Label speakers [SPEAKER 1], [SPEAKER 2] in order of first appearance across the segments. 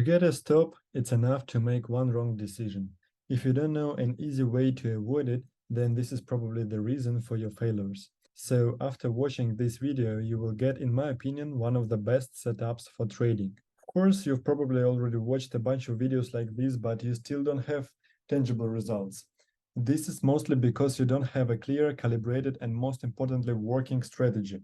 [SPEAKER 1] get a stop, it's enough to make one wrong decision. If you don't know an easy way to avoid it, then this is probably the reason for your failures. So after watching this video, you will get, in my opinion, one of the best setups for trading. Of course, you've probably already watched a bunch of videos like this, but you still don't have tangible results. This is mostly because you don't have a clear, calibrated, and most importantly, working strategy.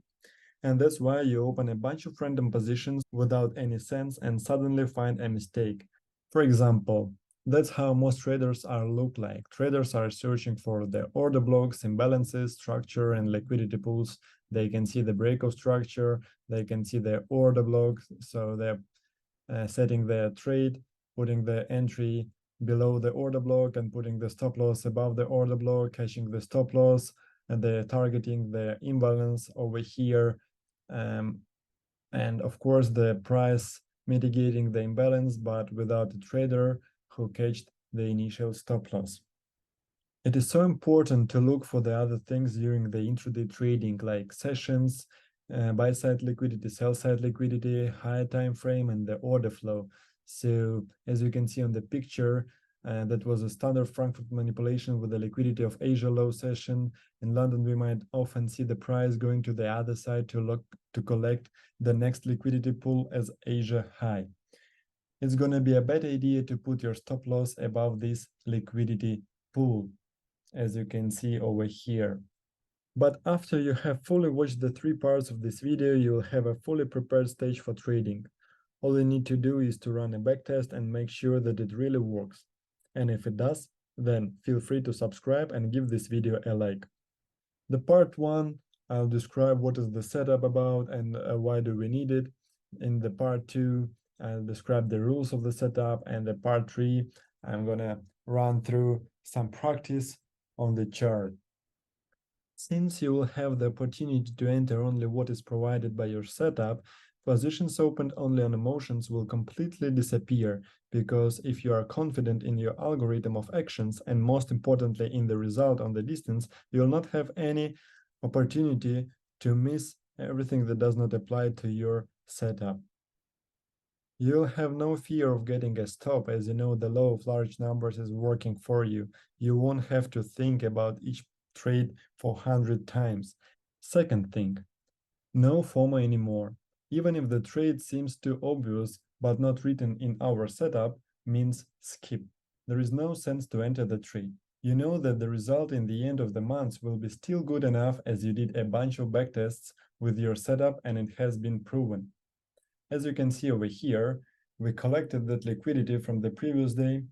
[SPEAKER 1] And that's why you open a bunch of random positions without any sense and suddenly find a mistake. For example, that's how most traders look like. Traders are searching for the order blocks, imbalances, structure, and liquidity pools. They can see the breakout structure, they can see the order blocks, so they're setting their trade, putting the entry below the order block and putting the stop loss above the order block, catching the stop loss, and they're targeting the imbalance over here. And of course, the price mitigating the imbalance, but without a trader who catched the initial stop loss. It is so important to look for the other things during the intraday trading, like sessions, buy-side liquidity, sell-side liquidity, high time frame, and the order flow. So as you can see on the picture, that was a standard Frankfurt manipulation with the liquidity of Asia low session. In London, we might often see the price going to the other side to collect the next liquidity pool as Asia high. It's going to be a bad idea to put your stop loss above this liquidity pool, as you can see over here. But after you have fully watched the 3 parts of this video, you will have a fully prepared stage for trading. All you need to do is to run a backtest and make sure that it really works. And if it does, then feel free to subscribe and give this video a like. The part 1, I'll describe what is the setup about and why do we need it. In the part 2, I'll describe the rules of the setup, and the part 3, I'm gonna run through some practice on the chart. Since you will have the opportunity to enter only what is provided by your setup, positions opened only on emotions will completely disappear, because if you are confident in your algorithm of actions and most importantly in the result on the distance, you will not have any opportunity to miss everything that does not apply to your setup. You'll have no fear of getting a stop, as you know the law of large numbers is working for you. You won't have to think about each trade 400 times. Second thing, no FOMO anymore. Even if the trade seems too obvious but not written in our setup, means skip. There is no sense to enter the trade. You know that the result in the end of the month will be still good enough, as you did a bunch of backtests with your setup and it has been proven. As you can see over here, we collected that liquidity from the previous day,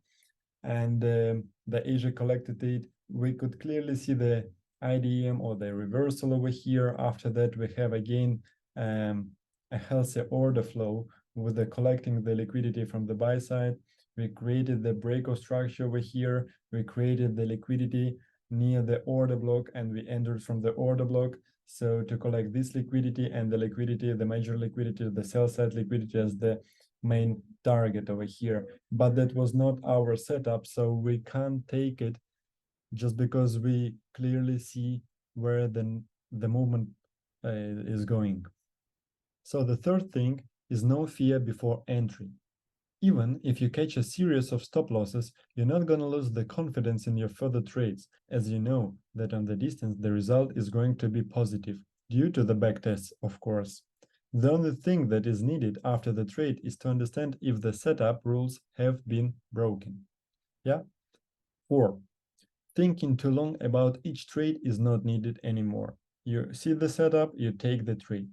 [SPEAKER 1] and the Asia collected it. We could clearly see the IDM or the reversal over here. After that, we have again a healthy order flow with the collecting the liquidity from the buy side. We created the breakout structure over here. We created the liquidity near the order block, and we entered from the order block. So to collect this liquidity and the liquidity, the major liquidity, the sell side liquidity as the main target over here. But that was not our setup, so we can't take it just because we clearly see where the movement is going. So the third thing is no fear before entry. Even if you catch a series of stop losses, you're not going to lose the confidence in your further trades, as you know that on the distance the result is going to be positive, due to the backtests, of course. The only thing that is needed after the trade is to understand if the setup rules have been broken. Yeah? 4. Thinking too long about each trade is not needed anymore. You see the setup, you take the trade.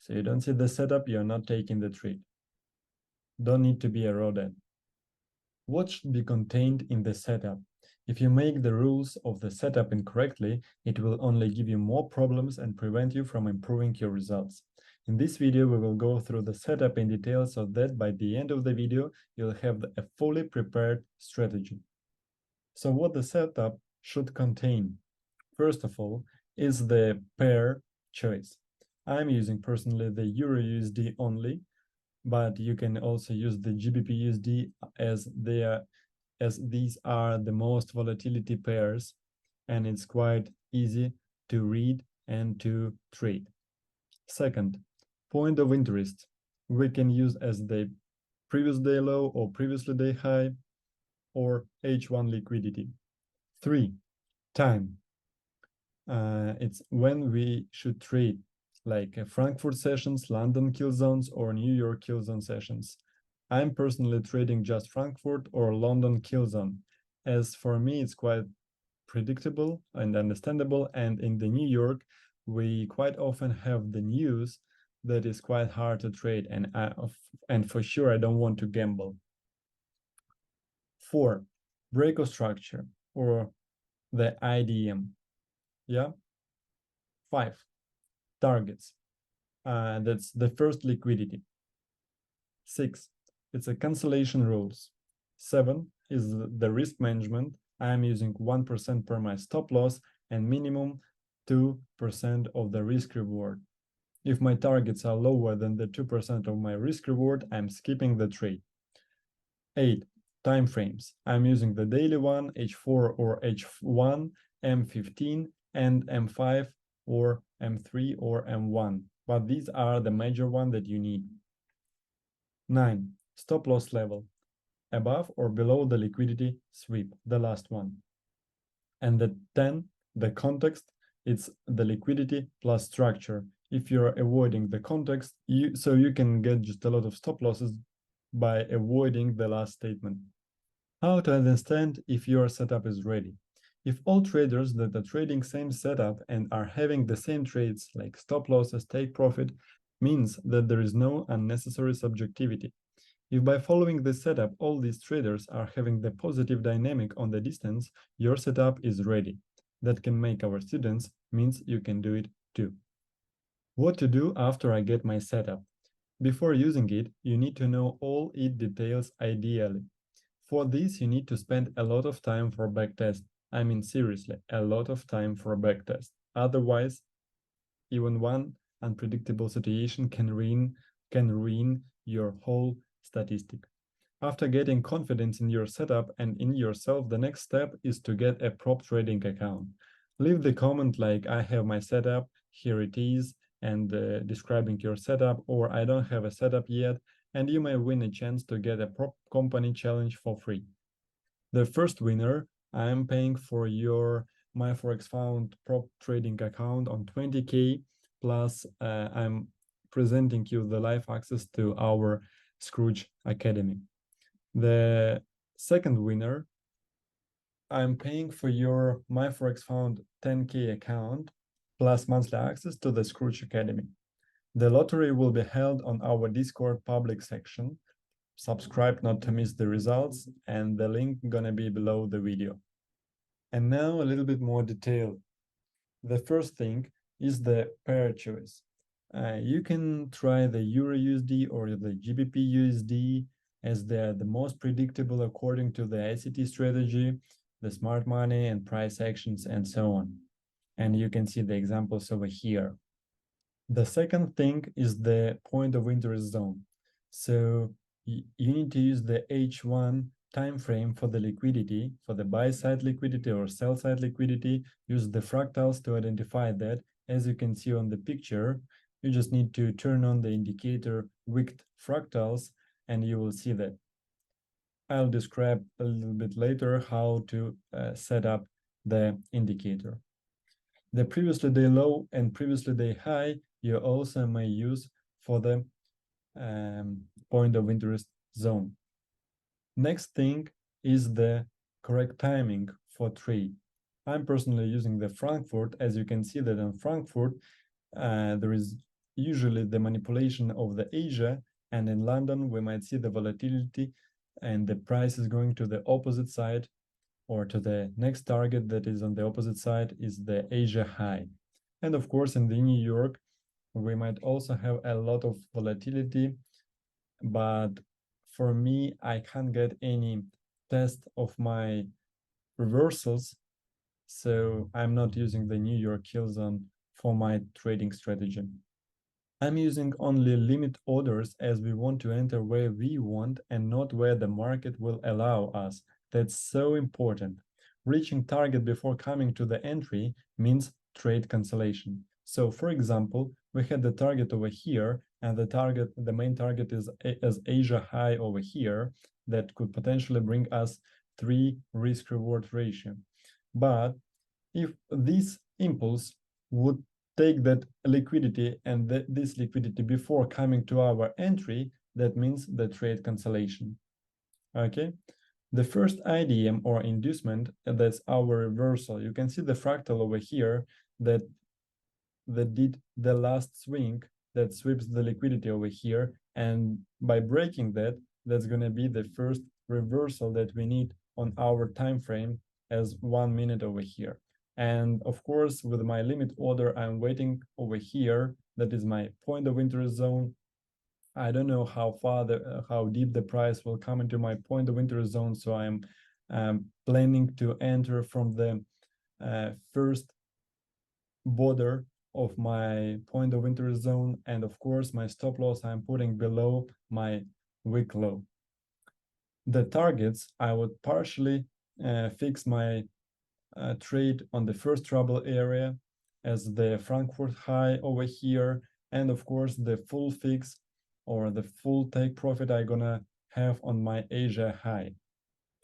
[SPEAKER 1] So you don't see the setup, you're not taking the trade. Don't need to be a rodent. What should be contained in the setup? If you make the rules of the setup incorrectly, it will only give you more problems and prevent you from improving your results. In this video, we will go through the setup in detail so that by the end of the video, you'll have a fully prepared strategy. So what the setup should contain? First of all, is the pair choice. I'm using personally the Euro USD only, but you can also use the GBP USD as these are the most volatility pairs, and it's quite easy to read and to trade. Second, point of interest. We can use as the previous day low or previously day high, or H1 liquidity. 3, time. It's when we should trade, like Frankfurt sessions, London kill zones, or New York kill zone sessions. I'm personally trading just Frankfurt or London kill zone, as for me it's quite predictable and understandable, and in the New York we quite often have the news that is quite hard to trade, and for sure I don't want to gamble. 4, breakout structure, or the IDM. Yeah. 5, targets. That's the first liquidity. 6, it's a cancellation rules. 7 is the risk management. I'm using 1% per my stop loss and minimum 2% of the risk reward. If my targets are lower than the 2% of my risk reward, I'm skipping the trade. 8, time frames. I'm using the daily one, H4 or H1, M15, and M5 or M3 or M1. But these are the major ones that you need. 9, stop loss level. Above or below the liquidity sweep, the last one. And the 10, the context, it's the liquidity plus structure. If you're avoiding the context, so you can get just a lot of stop losses by avoiding the last statement. How to understand if your setup is ready? If all traders that are trading same setup and are having the same trades like stop losses, take profit, means that there is no unnecessary subjectivity. If by following this setup all these traders are having the positive dynamic on the distance, your setup is ready. That can make our students, means you can do it too. What to do after I get my setup? Before using it, you need to know all its details ideally. For this, you need to spend a lot of time for backtest. I mean, seriously, a lot of time for backtest. Otherwise, even one unpredictable situation can ruin your whole statistic. After getting confidence in your setup and in yourself, the next step is to get a prop trading account. Leave the comment like I have my setup, here it is, and describing your setup, or I don't have a setup yet, and you may win a chance to get a prop company challenge for free. The first winner, I'm paying for your My Forex Found prop trading account on 20K, plus I'm presenting you the live access to our Scrooge Academy. The second winner, I'm paying for your My Forex Found 10K account, plus monthly access to the Scrooge Academy. The lottery will be held on our Discord public section. Subscribe not to miss the results, and the link gonna be below the video. And now a little bit more detail. The first thing is the pair choice. You can try the Euro USD or the GBP USD, as they're the most predictable according to the ICT strategy, the smart money and price actions, and so on. And you can see the examples over here. The second thing is the point of interest zone. So you need to use the H1 time frame for the liquidity, for the buy side liquidity or sell side liquidity. Use the fractals to identify that. As you can see on the picture, you just need to turn on the indicator wicked fractals and you will see that. I'll describe a little bit later how to set up the indicator. The previously day low and previously day high you also may use for the point of interest zone. Next thing is the correct timing for trade. I'm personally using the Frankfurt. As you can see that in Frankfurt, there is usually the manipulation of the Asia, and in London, we might see the volatility and the price is going to the opposite side or to the next target that is on the opposite side is the Asia high. And of course, in the New York, we might also have a lot of volatility, but for me, I can't get any test of my reversals, so I'm not using the New York kill zone for my trading strategy. I'm using only limit orders as we want to enter where we want and not where the market will allow us. That's so important. Reaching target before coming to the entry means trade cancellation. So for example, we had the target over here and the main target is as Asia high over here that could potentially bring us 3 risk-reward ratio. But if this impulse would take that liquidity and this liquidity before coming to our entry, that means the trade cancellation. Okay, the first IDM or inducement, that's our reversal. You can see the fractal over here that did the last swing that sweeps the liquidity over here, and by breaking that, that's going to be the first reversal that we need on our time frame as 1 minute over here. And of course, with my limit order, I'm waiting over here. That is my point of interest zone. I don't know how far how deep the price will come into my point of interest zone, so I'm planning to enter from the first border of my point of interest zone, and of course my stop loss I'm putting below my wick low. The targets, I would partially fix my trade on the first trouble area as the Frankfurt high over here, and of course the full fix or the full take profit I'm gonna have on my Asia high.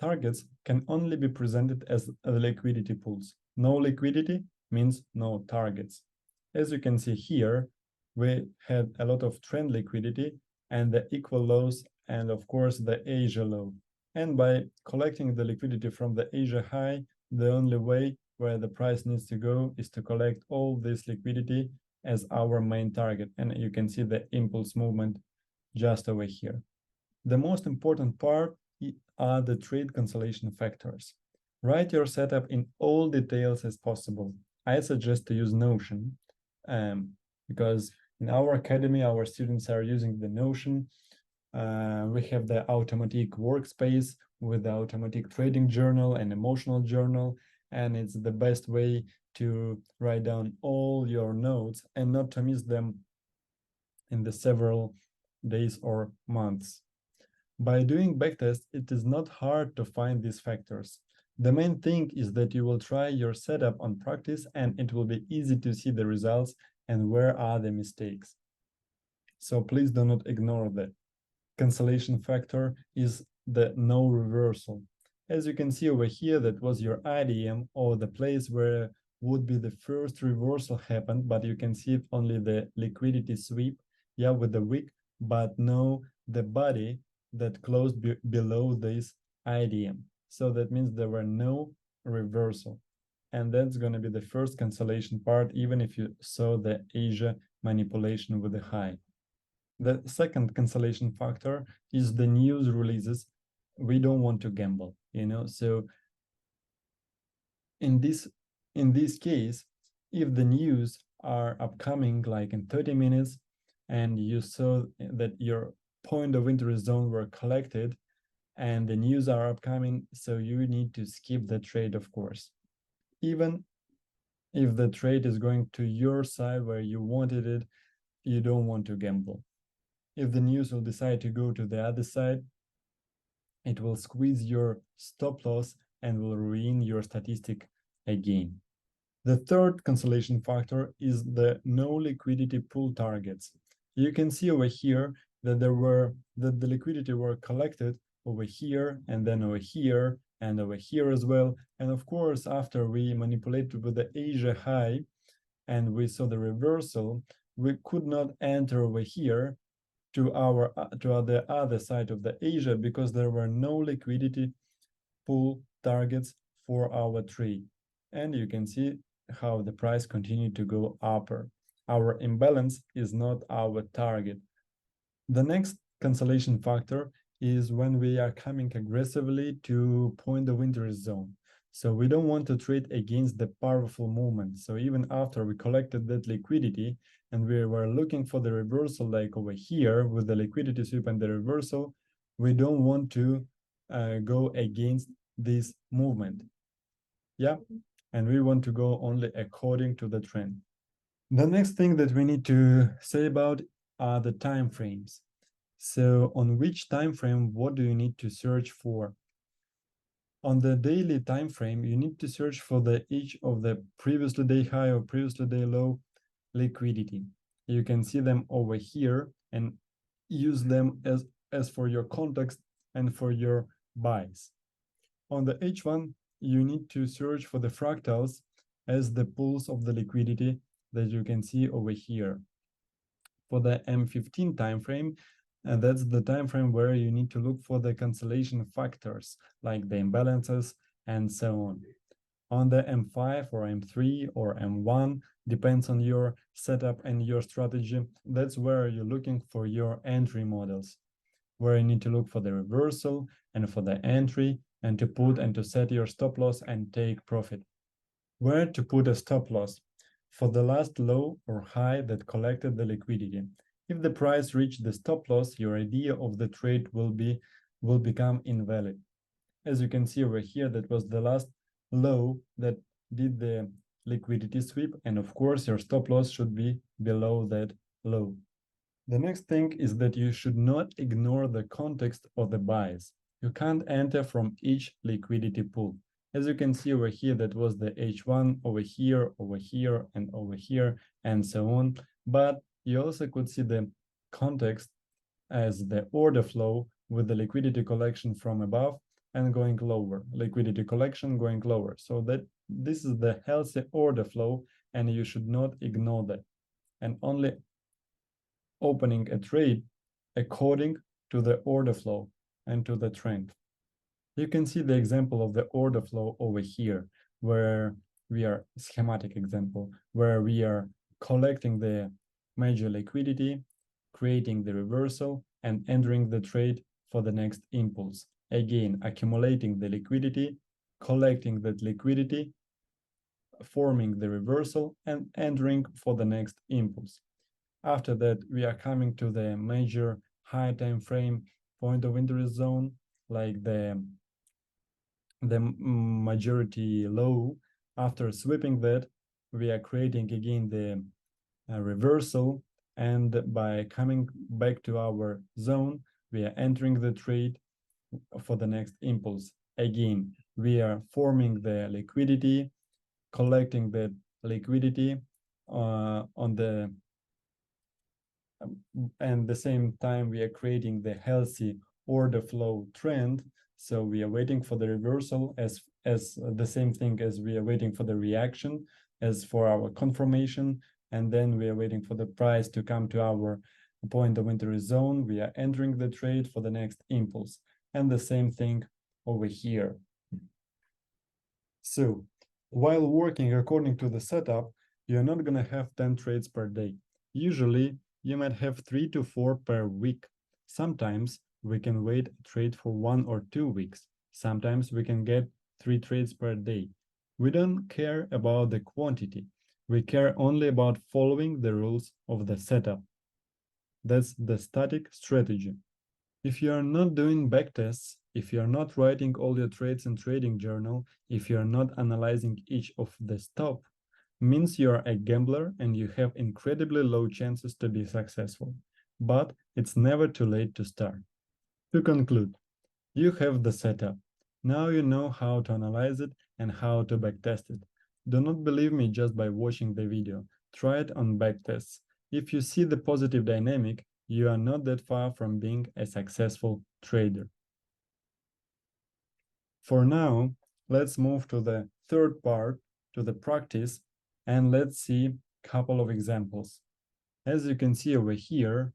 [SPEAKER 1] Targets can only be presented as liquidity pools. No liquidity means no targets. As you can see here, we had a lot of trend liquidity and the equal lows and of course the Asia low. And by collecting the liquidity from the Asia high, the only way where the price needs to go is to collect all this liquidity as our main target. And you can see the impulse movement just over here. The most important part are the trade cancellation factors. Write your setup in all details as possible. I suggest to use Notion because in our academy, our students are using the Notion. We have the automatic workspace with the automatic trading journal and emotional journal, and it's the best way to write down all your notes and not to miss them in the several days or months. By doing backtest, it is not hard to find these factors. The main thing is that you will try your setup on practice and it will be easy to see the results and where are the mistakes. So please do not ignore that. Cancellation factor is the no reversal. As you can see over here, that was your IDM or the place where would be the first reversal happened, but you can see only the liquidity sweep, yeah, with the wick, but no the body that closed below this IDM. So that means there were no reversal. And that's going to be the first cancellation part, even if you saw the Asia manipulation with the high. The second cancellation factor is the news releases. We don't want to gamble, you know. So in this case, if the news are upcoming like in 30 minutes and you saw that your point of interest zone were collected and the news are upcoming, so you need to skip the trade, of course. Even if the trade is going to your side where you wanted it, you don't want to gamble. If the news will decide to go to the other side, it will squeeze your stop loss and will ruin your statistic again. The third cancellation factor is the no liquidity pool targets. You can see over here that the liquidity were collected over here and then over here and over here as well. And of course, after we manipulated with the Asia high and we saw the reversal, we could not enter over here to the other side of the Asia because there were no liquidity pool targets for our trade. And you can see how the price continued to go upper. Our imbalance is not our target. The next cancellation factor is when we are coming aggressively to point of interest zone. So we don't want to trade against the powerful movement. So even after we collected that liquidity and we were looking for the reversal like over here with the liquidity sweep and the reversal, we don't want to go against this movement. Yeah, and we want to go only according to the trend. The next thing that we need to say about are the time frames. So on which time frame, what do you need to search for? On the daily time frame, you need to search for each of the previously day high or previously day low liquidity. You can see them over here and use them as for your context and for your buys. On the H1, you need to search for the fractals as the pools of the liquidity that you can see over here. For the M15 timeframe, that's the time frame where you need to look for the cancellation factors like the imbalances and so on. On the M5 or M3 or M1, depends on your setup and your strategy. That's where you're looking for your entry models, where you need to look for the reversal and for the entry and to put and to set your stop loss and take profit. Where to put a stop loss? For the last low or high that collected the liquidity. If the price reached the stop loss, your idea of the trade will become invalid. As you can see over here, that was the last low that did the liquidity sweep, and of course your stop loss should be below that low. The next thing is that you should not ignore the context of the buys. You can't enter from each liquidity pool. As you can see over here, that was the H1 over here, and over here, and so on. But you also could see the context as the order flow with the liquidity collection from above and going lower, liquidity collection going lower. So that this is the healthy order flow, and you should not ignore that. And only opening a trade according to the order flow and to the trend. You can see the example of the order flow over here, where we are schematic example, where we are collecting the major liquidity, creating the reversal, and entering the trade for the next impulse. Again, accumulating the liquidity, collecting that liquidity, forming the reversal, and entering for the next impulse. After that, we are coming to the major high time frame point of interest zone, like the majority low. After sweeping that, we are creating again the reversal, and by coming back to our zone, we are entering the trade for the next impulse. Again, we are forming the liquidity, collecting the liquidity on the and the same time we are creating the healthy order flow trend. So we are waiting for the reversal as the same thing as we are waiting for the reaction as for our confirmation, and then we are waiting for the price to come to our point of interest zone. We are entering the trade for the next impulse, and the same thing over here. So while working according to the setup, you're not going to have 10 trades per day. Usually you might have 3 to 4 per week. Sometimes we can wait a trade for 1 or 2 weeks. Sometimes we can get 3 trades per day. We don't care about the quantity. We care only about following the rules of the setup. That's the static strategy. If you are not doing backtests, if you are not writing all your trades in trading journal, if you are not analyzing each of the stop, means you are a gambler and you have incredibly low chances to be successful. But it's never too late to start. To conclude, you have the setup. Now you know how to analyze it and how to backtest it. Do not believe me just by watching the video. Try it on backtests. If you see the positive dynamic, you are not that far from being a successful trader. For now, let's move to the third part, to the practice, and let's see a couple of examples. As you can see over here,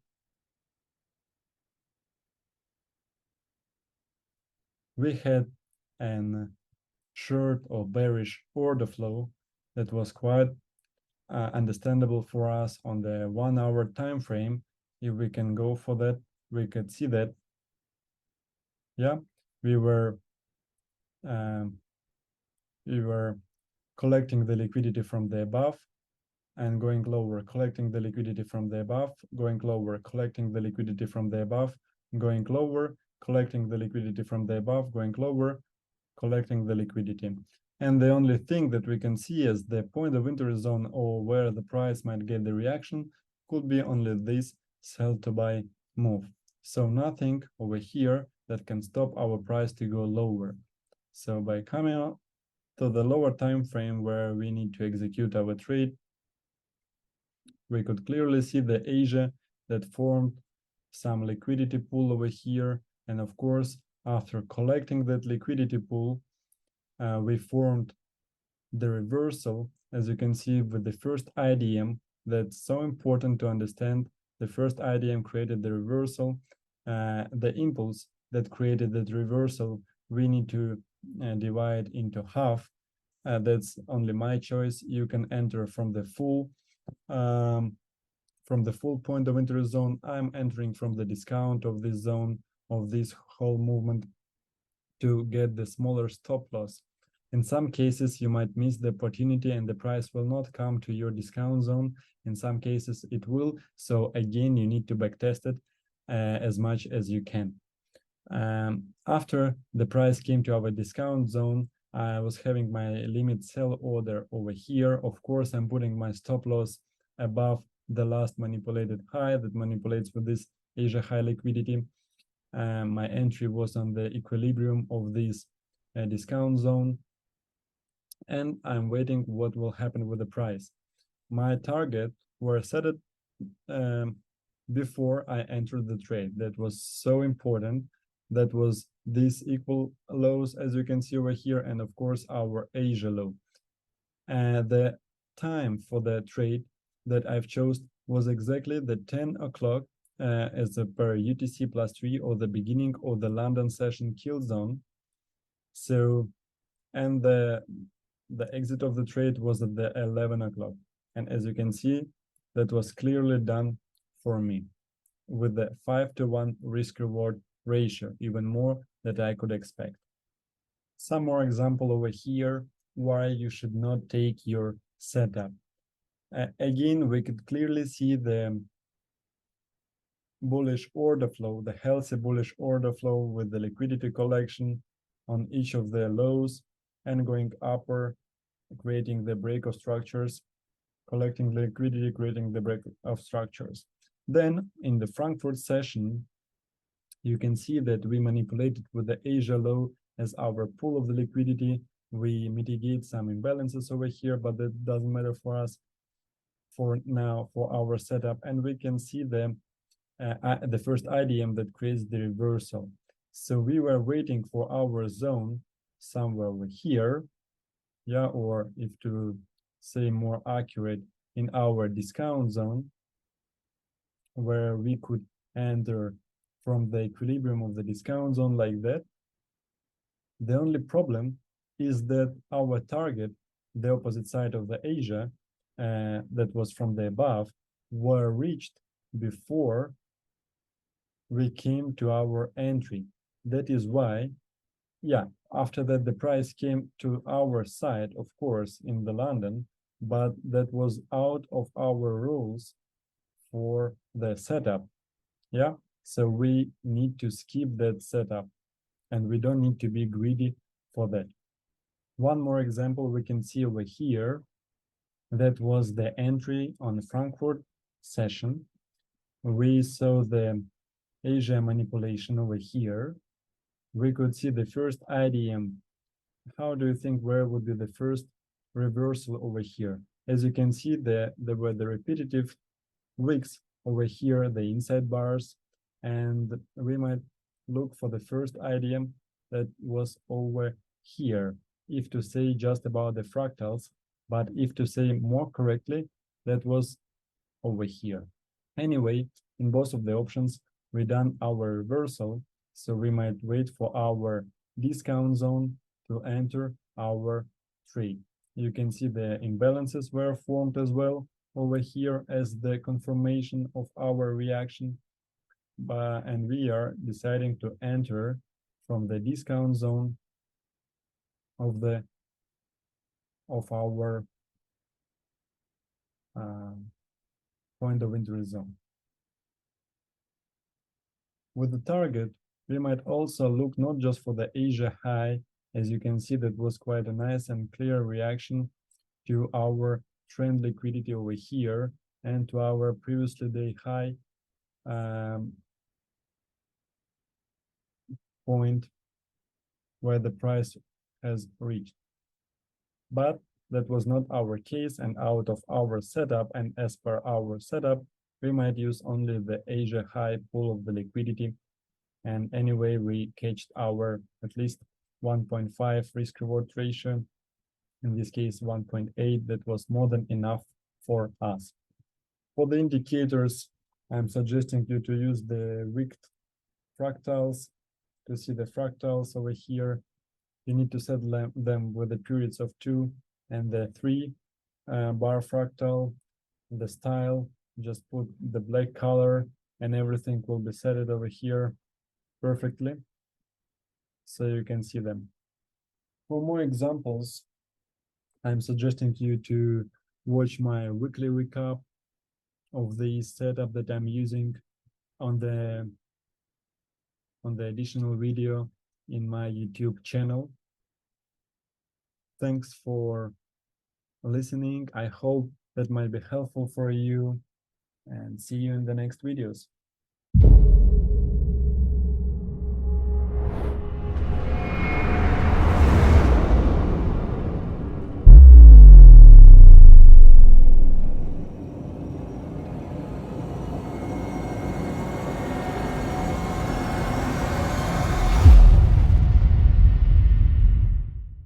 [SPEAKER 1] we had an short or bearish order flow that was quite understandable for us on the 1 hour time frame. If we can go for that, we could see that, yeah, we were collecting the liquidity from the above and going lower, collecting the liquidity from the above, going lower, collecting the liquidity from the above, going lower, collecting the liquidity from the above, going lower, collecting the liquidity. And the only thing that we can see as the point of interest zone or where the price might get the reaction could be only this sell to buy move. So nothing over here that can stop our price to go lower. So by coming out to the lower time frame where we need to execute our trade, we could clearly see the Asia that formed some liquidity pool over here. And of course, after collecting that liquidity pool, we formed the reversal, as you can see with the first IDM. That's so important to understand. The first IDM created the reversal. The impulse that created that reversal, we need to divide into half. That's only my choice. You can enter from the full point of entry zone. I'm entering from the discount of this zone, of this whole movement, to get the smaller stop loss. In some cases, you might miss the opportunity and the price will not come to your discount zone. In some cases, it will. So again, you need to backtest it as much as you can. After the price came to our discount zone, I was having my limit sell order over here. Of course, I'm putting my stop loss above the last manipulated high that manipulates with this Asia high liquidity. My entry was on the equilibrium of this discount zone, and I'm waiting what will happen with the price. My target were set it before I entered the trade. That was so important. That was these equal lows, as you can see over here, and of course our Asia low. The time for the trade that I've chose was exactly the 10 o'clock as per UTC plus 3, or the beginning of the London session kill zone. So, and the exit of the trade was at the 11 o'clock. And as you can see, that was clearly done for me with the 5-to-1 risk reward ratio, even more that I could expect. Some more example over here why you should not take your setup. Again, we could clearly see the bullish order flow, the healthy bullish order flow with the liquidity collection on each of the lows and going upper, creating the break of structures, collecting liquidity, creating the break of structures. Then in the Frankfurt session, you can see that we manipulated with the Asia low as our pool of the liquidity. We mitigate some imbalances over here, but that doesn't matter for us for now, for our setup. And we can see the first IDM that creates the reversal. So we were waiting for our zone somewhere over here, yeah, or if to say more accurate, in our discount zone, where we could enter from the equilibrium of the discount zone like that. The only problem is that our target, the opposite side of the Asia, that was from the above, were reached before we came to our entry. That is why, yeah, after that the price came to our side, of course, in the London, but that was out of our rules for the setup. Yeah, so we need to skip that setup and we don't need to be greedy for that. One more example we can see over here. That was the entry on the Frankfurt session. We saw the Asia manipulation over here. We could see the first IDM. How do you think where would be the first reversal over here? As you can see, there were the repetitive wicks over here, the inside bars, and we might look for the first IDM that was over here, if to say just about the fractals, but if to say more correctly, that was over here. Anyway, in both of the options, we done our reversal, so we might wait for our discount zone to enter our trade. You can see the imbalances were formed as well over here as the confirmation of our reaction, and we are deciding to enter from the discount zone of our point of entry zone. With the target, we might also look not just for the Asia high. As you can see, that was quite a nice and clear reaction to our trend liquidity over here and to our previously day high point where the price has reached. But that was not our case, and out of our setup and as per our setup, we might use only the Asia high pool of the liquidity. And anyway, we catched our at least 1.5 risk reward ratio. In this case, 1.8, that was more than enough for us. For the indicators, I'm suggesting you to use the wicked fractals. To see the fractals over here, you need to set them with the periods of 2 and the 3 bar fractal. The style, just put the black color and everything will be set it over here perfectly, so you can see them. For more examples, I'm suggesting you to watch my weekly recap of the setup that I'm using on the additional video in my YouTube channel. Thanks for listening. I hope that might be helpful for you, and see you in the next videos.